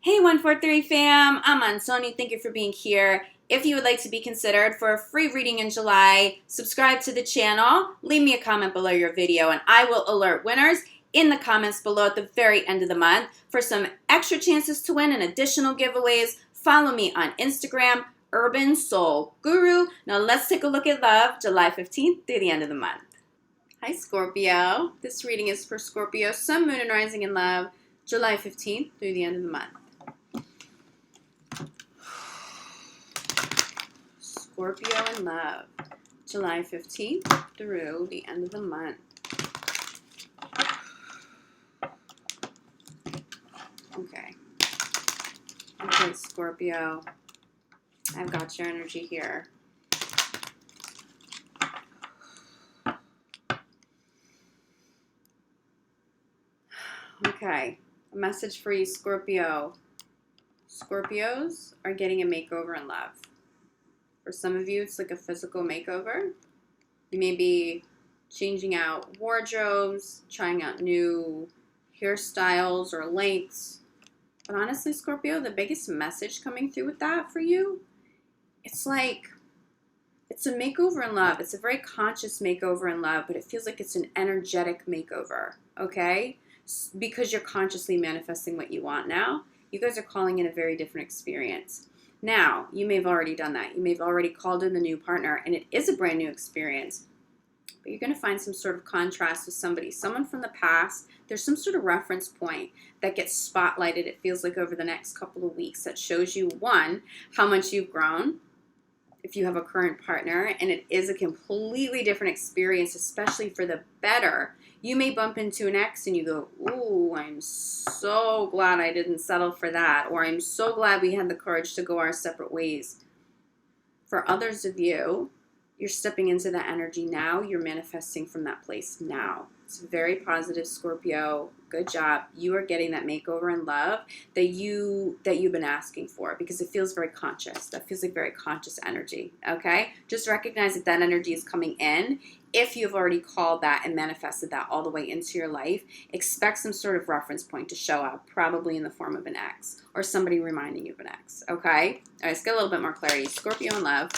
Hey 143 fam, I'm Antonia. Thank you for being here. If you would like to be considered for a free reading in July, subscribe to the channel, leave me a comment below your video, and I will alert winners in the comments below at the very end of the month. For some extra chances to win and additional giveaways, follow me on Instagram, UrbanSoulGuru. Now let's take a look at love, July 15th through the end of the month. Hi Scorpio. This reading is for Scorpio, Sun, Moon, and Rising in love, July 15th through the end of the month. Scorpio in love, July 15th through the end of the month. Okay, Scorpio, I've got your energy here. Okay, a message for you, Scorpio. Scorpios are getting a makeover in love. For some of you, it's like a physical makeover. You may be changing out wardrobes, trying out new hairstyles or lengths. But honestly, Scorpio, the biggest message coming through with that for you, it's like, it's a makeover in love. It's a very conscious makeover in love, but it feels like it's an energetic makeover, okay? Because you're consciously manifesting what you want now, you guys are calling in a very different experience. Now, you may have already done that. You may have already called in the new partner, and it is a brand new experience. But you're going to find some sort of contrast with somebody, someone from the past. There's some sort of reference point that gets spotlighted, it feels like, over the next couple of weeks that shows you, one, how much you've grown if you have a current partner, and it is a completely different experience, especially for the better. You may bump into an ex and you go, ooh, I'm so glad I didn't settle for that, or I'm so glad we had the courage to go our separate ways. For others of you, you're stepping into that energy now. You're manifesting from that place now. It's very positive, Scorpio. Good job. You are getting that makeover in love that you've been asking for, because it feels very conscious. That feels like very conscious energy, okay? Just recognize that that energy is coming in. If you've already called that and manifested that all the way into your life, expect some sort of reference point to show up, probably in the form of an ex or somebody reminding you of an ex, okay? All right, let's get a little bit more clarity. Scorpio in love.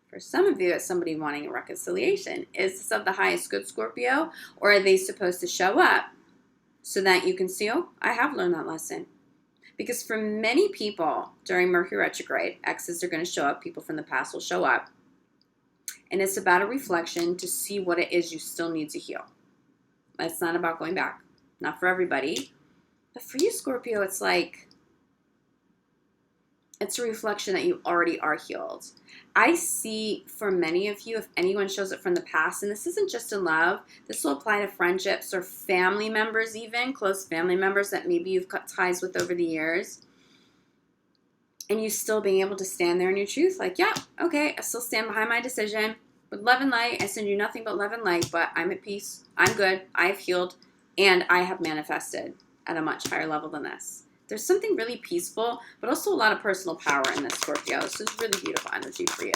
For some of you, it's somebody wanting a reconciliation. Is this of the highest good, Scorpio? Or are they supposed to show up so that you can see, oh, I have learned that lesson? Because for many people during Mercury retrograde, exes are going to show up. People from the past will show up. And it's about a reflection to see what it is you still need to heal. It's not about going back. Not for everybody. But for you, Scorpio, it's like, it's a reflection that you already are healed. I see for many of you, if anyone shows up from the past, and this isn't just in love, this will apply to friendships or family members even, close family members that maybe you've cut ties with over the years, and you still being able to stand there in your truth, like, yeah, okay, I still stand behind my decision. With love and light, I send you nothing but love and light, but I'm at peace, I'm good, I've healed, and I have manifested at a much higher level than this. There's something really peaceful, but also a lot of personal power in this, Scorpio. So it's really beautiful energy for you.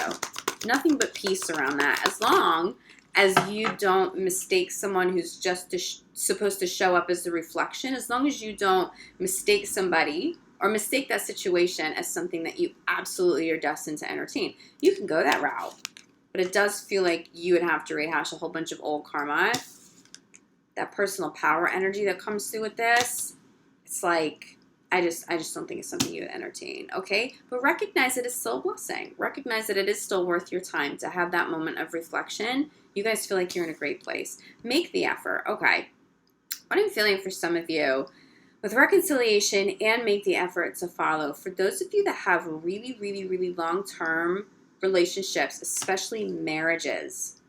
Nothing but peace around that. As long as you don't mistake someone who's just supposed to show up as the reflection, as long as you don't mistake somebody or mistake that situation as something that you absolutely are destined to entertain. You can go that route, but it does feel like you would have to rehash a whole bunch of old karma. That personal power energy that comes through with this, it's like, I just don't think it's something you would entertain, okay? But recognize it is still a blessing. Recognize that it is still worth your time to have that moment of reflection. You guys feel like you're in a great place. Make the effort, okay? What I'm feeling for some of you, with reconciliation and make the effort to follow, for those of you that have really, really, really long-term relationships, especially marriages,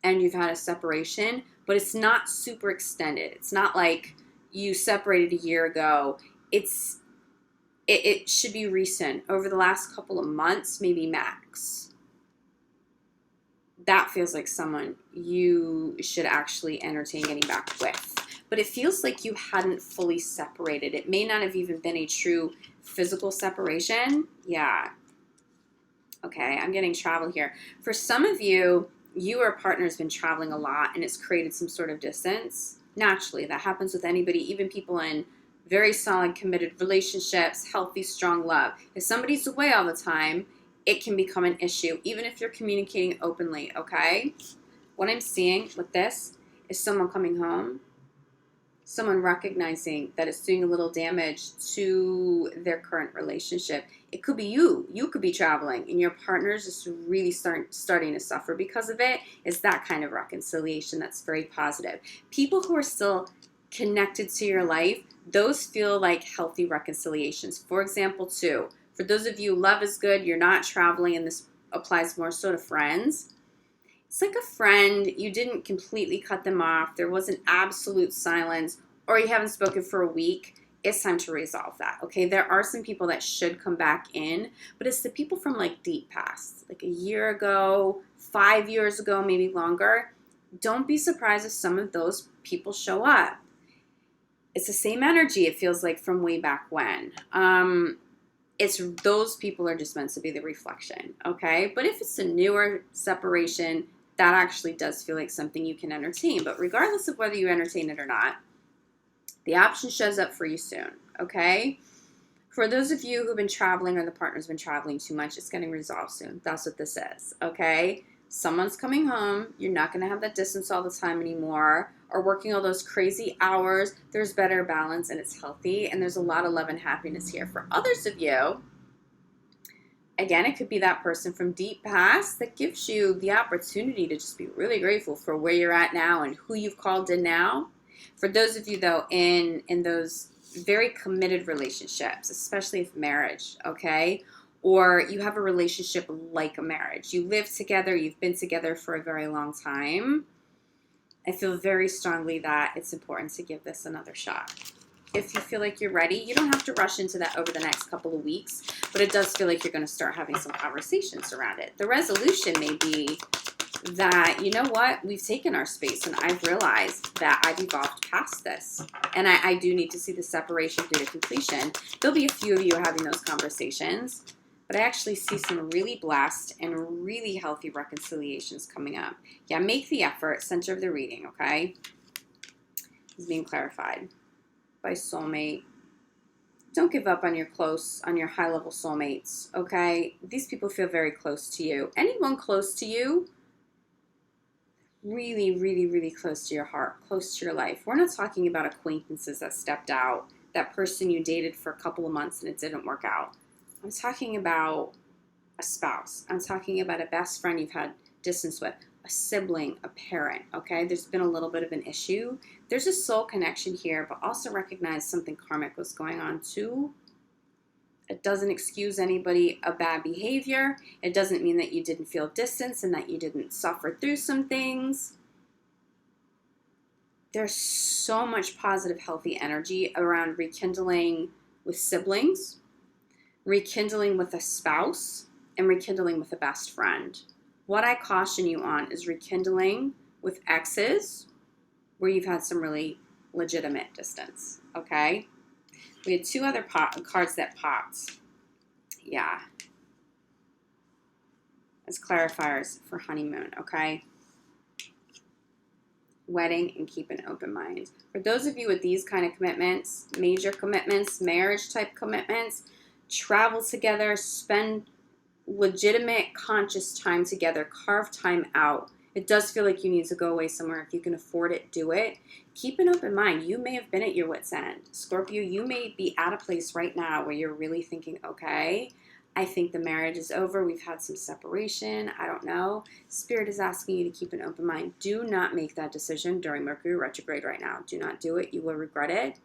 and you've had a separation, but it's not super extended. It's not like you separated a year ago. It should be recent, over the last couple of months, maybe max. That feels like someone you should actually entertain getting back with. But it feels like you hadn't fully separated. It may not have even been a true physical separation. Yeah. Okay, I'm getting travel here. For some of you, you or a partner has been traveling a lot and it's created some sort of distance. Naturally, that happens with anybody, even people in very solid, committed relationships, healthy, strong love. If somebody's away all the time, it can become an issue, even if you're communicating openly, okay? What I'm seeing with this is someone coming home, someone recognizing that it's doing a little damage to their current relationship. It could be you. You could be traveling, and your partner's just really starting to suffer because of it. It's that kind of reconciliation that's very positive. People who are still connected to your life, those feel like healthy reconciliations. For example, too, for those of you, love is good, you're not traveling, and this applies more so to friends. It's like a friend, you didn't completely cut them off, there wasn't absolute silence, or you haven't spoken for a week. It's time to resolve that, okay? There are some people that should come back in, but it's the people from like deep past, like a year ago, 5 years ago, maybe longer. Don't be surprised if some of those people show up. It's the same energy, it feels like, from way back when. It's those people are just meant to be the reflection, okay? But if it's a newer separation, that actually does feel like something you can entertain. But regardless of whether you entertain it or not, the option shows up for you soon, okay? For those of you who've been traveling or the partner's been traveling too much, it's getting resolved soon. That's what this is, okay? Someone's coming home. You're not going to have that distance all the time anymore, or working all those crazy hours. There's better balance, and it's healthy, and there's a lot of love and happiness here. For others of you, again, it could be that person from deep past that gives you the opportunity to just be really grateful for where you're at now and who you've called in now. For those of you, though, in those very committed relationships, especially if marriage, okay? Or you have a relationship like a marriage. You live together, you've been together for a very long time. I feel very strongly that it's important to give this another shot. If you feel like you're ready, you don't have to rush into that over the next couple of weeks, but it does feel like you're going to start having some conversations around it. The resolution may be that, you know what, we've taken our space, and I've realized that I've evolved past this, and I do need to see the separation through to completion. There'll be a few of you having those conversations, but I actually see some really blessed and really healthy reconciliations coming up. Yeah, make the effort, center of the reading, okay? Is being clarified by soulmate. Don't give up on your high-level soulmates, okay? These people feel very close to you. Anyone close to you, really, really, really close to your heart, close to your life. We're not talking about acquaintances that stepped out, that person you dated for a couple of months and it didn't work out. I'm talking about a spouse. I'm talking about a best friend you've had distance with, a sibling, a parent, okay? There's been a little bit of an issue. There's a soul connection here, but also recognize something karmic was going on too. It doesn't excuse anybody of bad behavior. It doesn't mean that you didn't feel distance and that you didn't suffer through some things. There's so much positive, healthy energy around rekindling with siblings, rekindling with a spouse, and rekindling with a best friend. What I caution you on is rekindling with exes where you've had some really legitimate distance, okay? We had two other cards that popped. Yeah. As clarifiers for honeymoon, okay? Wedding and keep an open mind. For those of you with these kind of commitments, major commitments, marriage type commitments, travel together, spend legitimate conscious time together, carve time out. It does feel like you need to go away somewhere. If you can afford it, do it. Keep an open mind. You may have been at your wit's end. Scorpio, you may be at a place right now where you're really thinking, okay, I think the marriage is over. We've had some separation. I don't know. Spirit is asking you to keep an open mind. Do not make that decision during Mercury retrograde right now. Do not do it. You will regret it.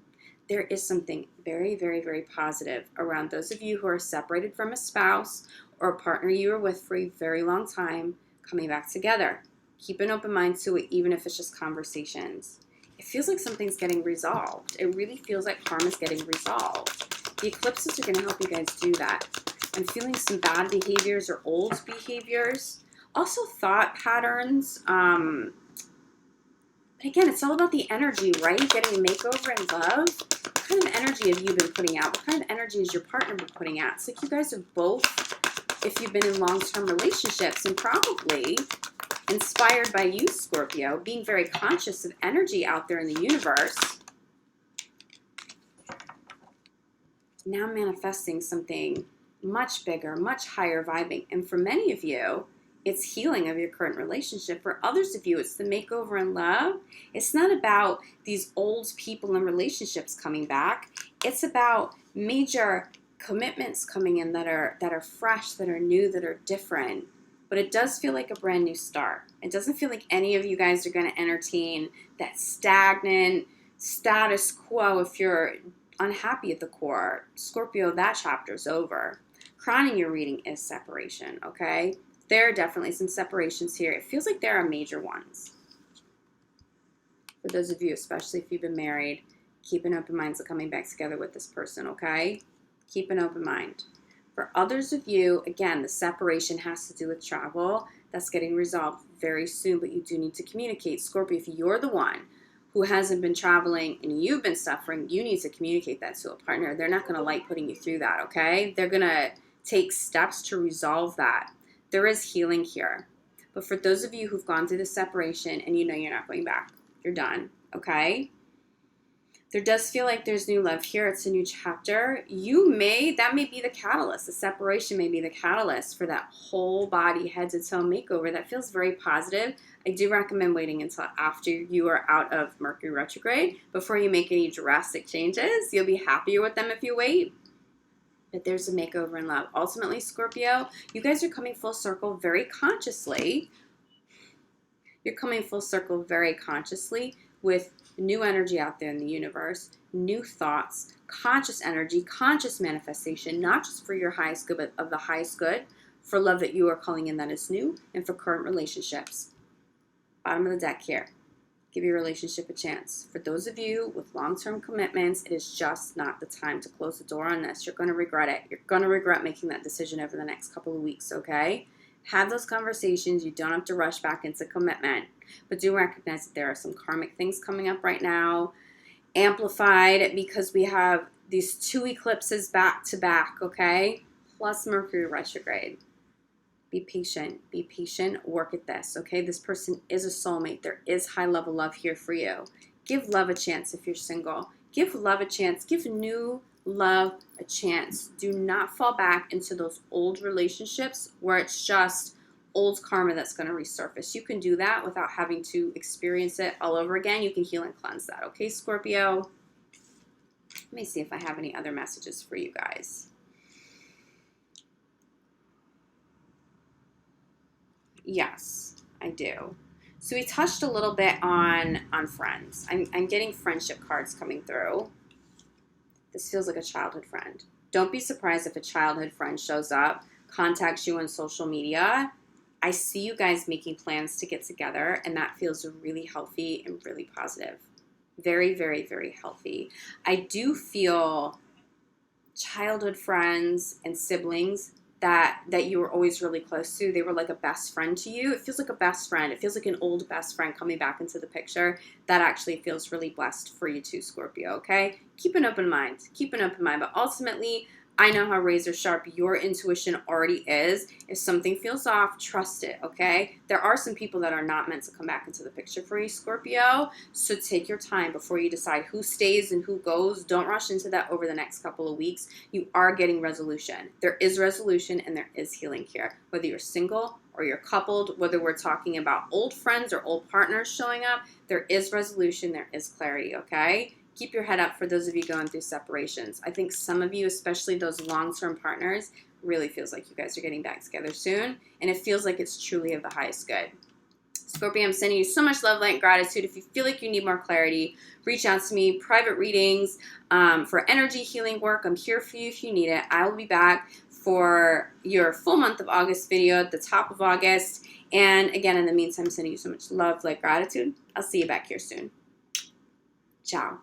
There is something very, very, very positive around those of you who are separated from a spouse or a partner you were with for a very long time coming back together. Keep an open mind to it, even if it's just conversations. It feels like something's getting resolved. It really feels like karma's getting resolved. The eclipses are going to help you guys do that. I'm feeling some bad behaviors or old behaviors. Also thought patterns. But again, it's all about the energy, right? Getting a makeover in love. What kind of energy have you been putting out? What kind of energy has your partner been putting out? It's like you guys have both, if you've been in long-term relationships, and probably inspired by you, Scorpio, being very conscious of energy out there in the universe. Now manifesting something much bigger, much higher vibing. And for many of you, it's healing of your current relationship. For others of you, it's the makeover in love. It's not about these old people and relationships coming back. It's about major commitments coming in that are fresh, that are new, that are different. But it does feel like a brand new start. It doesn't feel like any of you guys are going to entertain that stagnant status quo if you're unhappy at the core. Scorpio, that chapter's over. Crowning your reading is separation, okay? There are definitely some separations here. It feels like there are major ones. For those of you, especially if you've been married, keep an open mind to coming back together with this person, okay? Keep an open mind. For others of you, again, the separation has to do with travel. That's getting resolved very soon, but you do need to communicate. Scorpio, if you're the one who hasn't been traveling and you've been suffering, you need to communicate that to a partner. They're not going to like putting you through that, okay? They're going to take steps to resolve that. There is healing here. But for those of you who've gone through the separation and you know you're not going back, you're done, okay? There does feel like there's new love here. It's a new chapter. That may be the catalyst. The separation may be the catalyst for that whole body, head to toe makeover. That feels very positive. I do recommend waiting until after you are out of Mercury retrograde before you make any drastic changes. You'll be happier with them if you wait. But there's a makeover in love. Ultimately, Scorpio, you guys are coming full circle very consciously. You're coming full circle very consciously with new energy out there in the universe, new thoughts, conscious energy, conscious manifestation, not just for your highest good, but of the highest good, for love that you are calling in that is new, and for current relationships. Bottom of the deck here. Give your relationship a chance. For those of you with long-term commitments, it is just not the time to close the door on this. You're going to regret it. You're going to regret making that decision over the next couple of weeks, okay? Have those conversations. You don't have to rush back into commitment. But do recognize that there are some karmic things coming up right now, amplified because we have these 2 eclipses back to back, okay? Plus Mercury retrograde. Be patient, work at this, okay? This person is a soulmate. There is high level love here for you. Give love a chance if you're single. Give love a chance. Give new love a chance. Do not fall back into those old relationships where it's just old karma that's going to resurface. You can do that without having to experience it all over again. You can heal and cleanse that, okay, Scorpio? Let me see if I have any other messages for you guys. Yes, I do. So we touched a little bit on friends. I'm getting friendship cards coming through. This feels like a childhood friend. Don't be surprised if a childhood friend shows up, contacts you on social media. I see you guys making plans to get together, and that feels really healthy and really positive. Very, very, very healthy. I do feel childhood friends and siblings that you were always really close to. They were like a best friend to you. It feels like a best friend. It feels like an old best friend coming back into the picture. That actually feels really blessed for you too, Scorpio, okay? Keep an open mind. Keep an open mind. But ultimately, I know how razor sharp your intuition already is. If something feels off, trust it, okay? There are some people that are not meant to come back into the picture for you, Scorpio. So take your time before you decide who stays and who goes. Don't rush into that over the next couple of weeks. You are getting resolution. There is resolution and there is healing here. Whether you're single or you're coupled, whether we're talking about old friends or old partners showing up, there is resolution, there is clarity, okay? Keep your head up for those of you going through separations. I think some of you, especially those long-term partners, really feels like you guys are getting back together soon. And it feels like it's truly of the highest good. Scorpio, I'm sending you so much love, light, and gratitude. If you feel like you need more clarity, reach out to me. Private readings for energy healing work. I'm here for you if you need it. I will be back for your full month of August video at the top of August. And again, in the meantime, I'm sending you so much love, light, gratitude. I'll see you back here soon. Ciao.